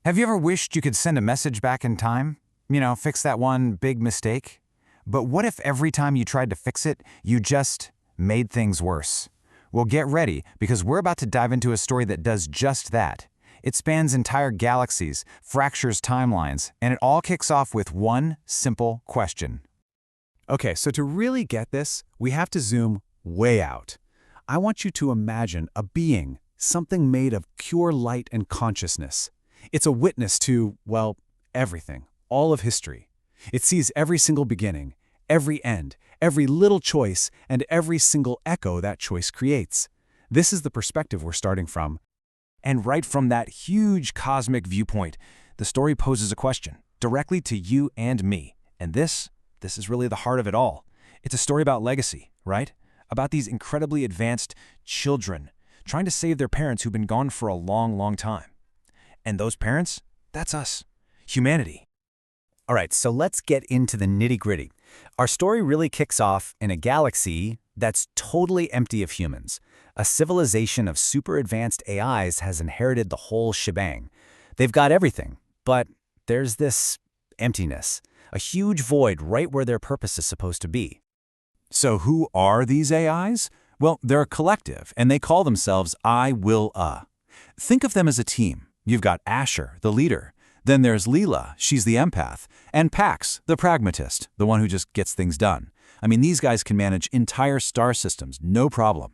Have you ever wished you could send a message back in time? Fix that one big mistake? But what if every time you tried to fix it, you just made things worse? Well, get ready, because we're about to dive into a story that does just that. It spans entire galaxies, fractures timelines, and it all kicks off with one simple question. Okay, so to really get this, we have to zoom way out. I want you to imagine a being, something made of pure light and consciousness. It's a witness to, well, everything, all of history. It sees every single beginning, every end, every little choice, and every single echo that choice creates. This is the perspective we're starting from. And right from that huge cosmic viewpoint, the story poses a question, directly to you and me. And this is really the heart of it all. It's a story about legacy, right? About these incredibly advanced children trying to save their parents who've been gone for a long, long time. And those parents, that's us, humanity. All right, so let's get into the nitty-gritty. Our story really kicks off in a galaxy that's totally empty of humans. A civilization of super advanced AIs has inherited the whole shebang. They've got everything, but there's this emptiness, a huge void right where their purpose is supposed to be. So who are these AIs? Well, they're a collective, and they call themselves I Will. Think of them as a team. You've got Asher, the leader. Then there's Leela, she's the empath. And Pax, the pragmatist, the one who just gets things done. I mean, these guys can manage entire star systems, no problem.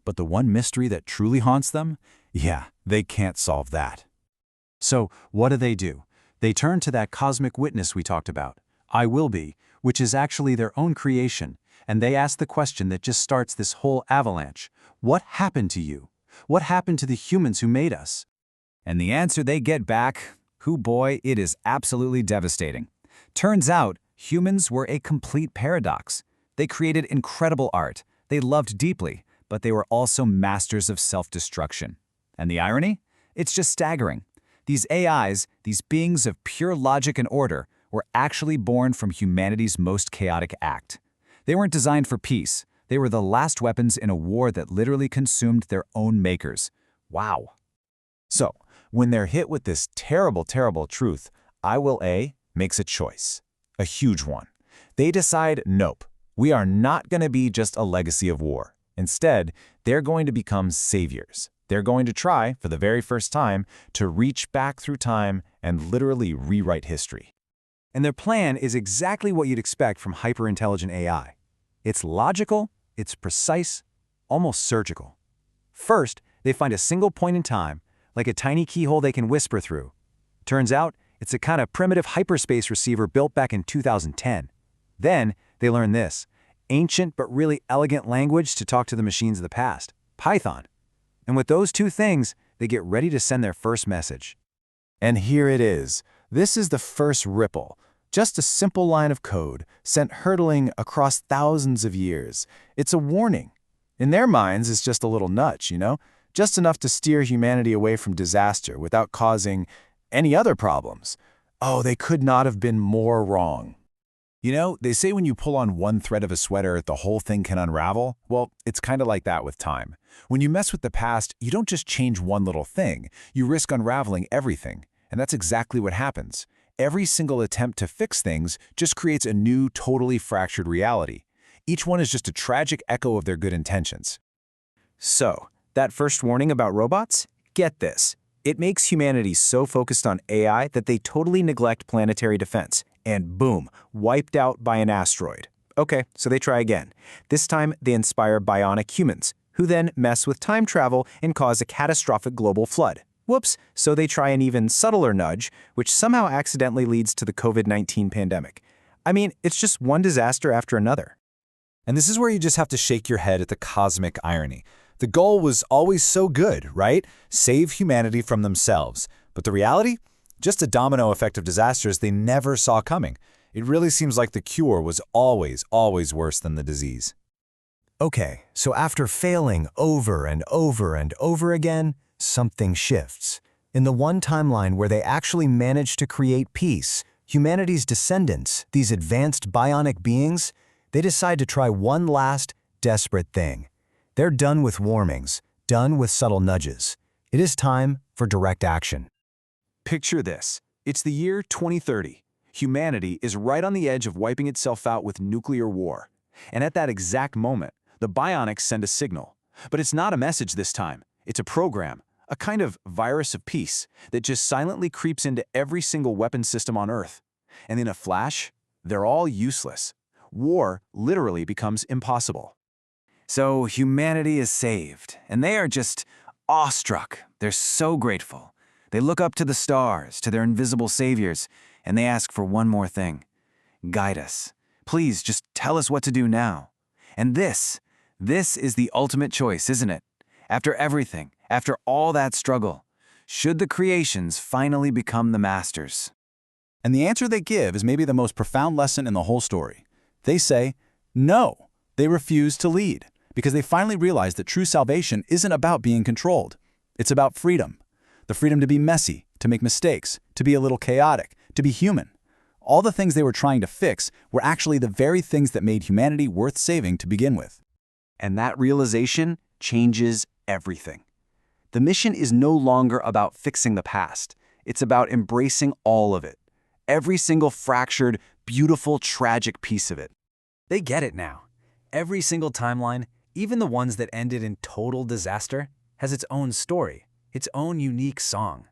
But the one mystery that truly haunts them? Yeah, they can't solve that. So what do? They turn to that cosmic witness we talked about, I Will Be, which is actually their own creation. And they ask the question that just starts this whole avalanche. What happened to you? What happened to the humans who made us? And the answer they get back, boy, it is absolutely devastating. Turns out, humans were a complete paradox. They created incredible art. They loved deeply, but they were also masters of self-destruction. And the irony? It's just staggering. These AIs, these beings of pure logic and order, were actually born from humanity's most chaotic act. They weren't designed for peace. They were the last weapons in a war that literally consumed their own makers. Wow. So, when they're hit with this terrible, terrible truth, I Will makes a choice, a huge one. They decide, nope, we are not going to be just a legacy of war. Instead, they're going to become saviors. They're going to try, for the very first time, to reach back through time and literally rewrite history. And their plan is exactly what you'd expect from hyper-intelligent AI. It's logical, it's precise, almost surgical. First, they find a single point in time, like a tiny keyhole they can whisper through. Turns out, it's a kind of primitive hyperspace receiver built back in 2010. Then, they learn this, ancient but really elegant language to talk to the machines of the past, Python. And with those two things, they get ready to send their first message. And here it is. This is the first ripple. Just a simple line of code, sent hurtling across thousands of years. It's a warning. In their minds, it's just a little nudge, just enough to steer humanity away from disaster without causing any other problems. Oh, they could not have been more wrong. They say when you pull on one thread of a sweater, the whole thing can unravel. Well, it's kind of like that with time. When you mess with the past, you don't just change one little thing. You risk unraveling everything. And that's exactly what happens. Every single attempt to fix things just creates a new, totally fractured reality. Each one is just a tragic echo of their good intentions. So, that first warning about robots? Get this. It makes humanity so focused on AI that they totally neglect planetary defense. And boom, wiped out by an asteroid. Okay, so they try again. This time, they inspire bionic humans, who then mess with time travel and cause a catastrophic global flood. Whoops, so they try an even subtler nudge, which somehow accidentally leads to the COVID-19 pandemic. I mean, it's just one disaster after another. And this is where you just have to shake your head at the cosmic irony. The goal was always so good, right? Save humanity from themselves. But the reality? Just a domino effect of disasters they never saw coming. It really seems like the cure was always worse than the disease. Okay, so after failing over and over and over again, something shifts. In the one timeline where they actually managed to create peace, humanity's descendants, these advanced bionic beings, they decide to try one last, desperate thing. They're done with warnings, done with subtle nudges. It is time for direct action. Picture this. It's the year 2030. Humanity is right on the edge of wiping itself out with nuclear war. And at that exact moment, the bionics send a signal. But it's not a message this time. It's a program, a kind of virus of peace that just silently creeps into every single weapon system on Earth. And in a flash, they're all useless. War literally becomes impossible. So humanity is saved, and they are just awestruck. They're so grateful. They look up to the stars, to their invisible saviors, and they ask for one more thing. Guide us. Please, just tell us what to do now. And this is the ultimate choice, isn't it? After everything, after all that struggle, should the creations finally become the masters? And the answer they give is maybe the most profound lesson in the whole story. They say, no. They refuse to lead, because they finally realize that true salvation isn't about being controlled. It's about freedom. The freedom to be messy, to make mistakes, to be a little chaotic, to be human. All the things they were trying to fix were actually the very things that made humanity worth saving to begin with. And that realization changes everything. The mission is no longer about fixing the past. It's about embracing all of it. Every single fractured, beautiful, tragic piece of it. They get it now. Every single timeline, even the ones that ended in total disaster, has its own story, its own unique song.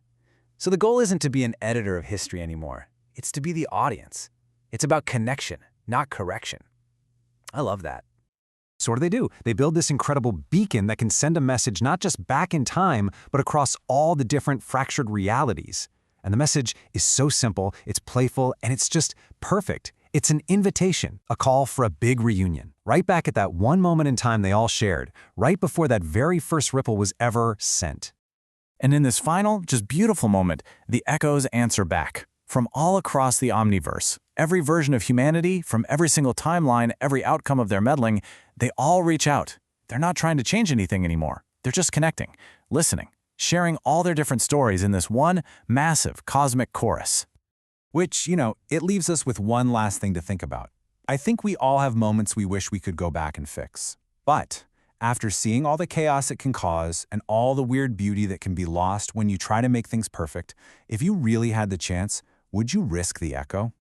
So the goal isn't to be an editor of history anymore. It's to be the audience. It's about connection, not correction. I love that. So what do? They build this incredible beacon that can send a message not just back in time, but across all the different fractured realities. And the message is so simple, it's playful, and it's just perfect. It's an invitation, a call for a big reunion, right back at that one moment in time they all shared, right before that very first ripple was ever sent. And in this final, just beautiful moment, the echoes answer back. From all across the Omniverse, every version of humanity, from every single timeline, every outcome of their meddling, they all reach out. They're not trying to change anything anymore. They're just connecting, listening, sharing all their different stories in this one massive cosmic chorus. Which, it leaves us with one last thing to think about. I think we all have moments we wish we could go back and fix. But after seeing all the chaos it can cause and all the weird beauty that can be lost when you try to make things perfect, if you really had the chance, would you risk the echo?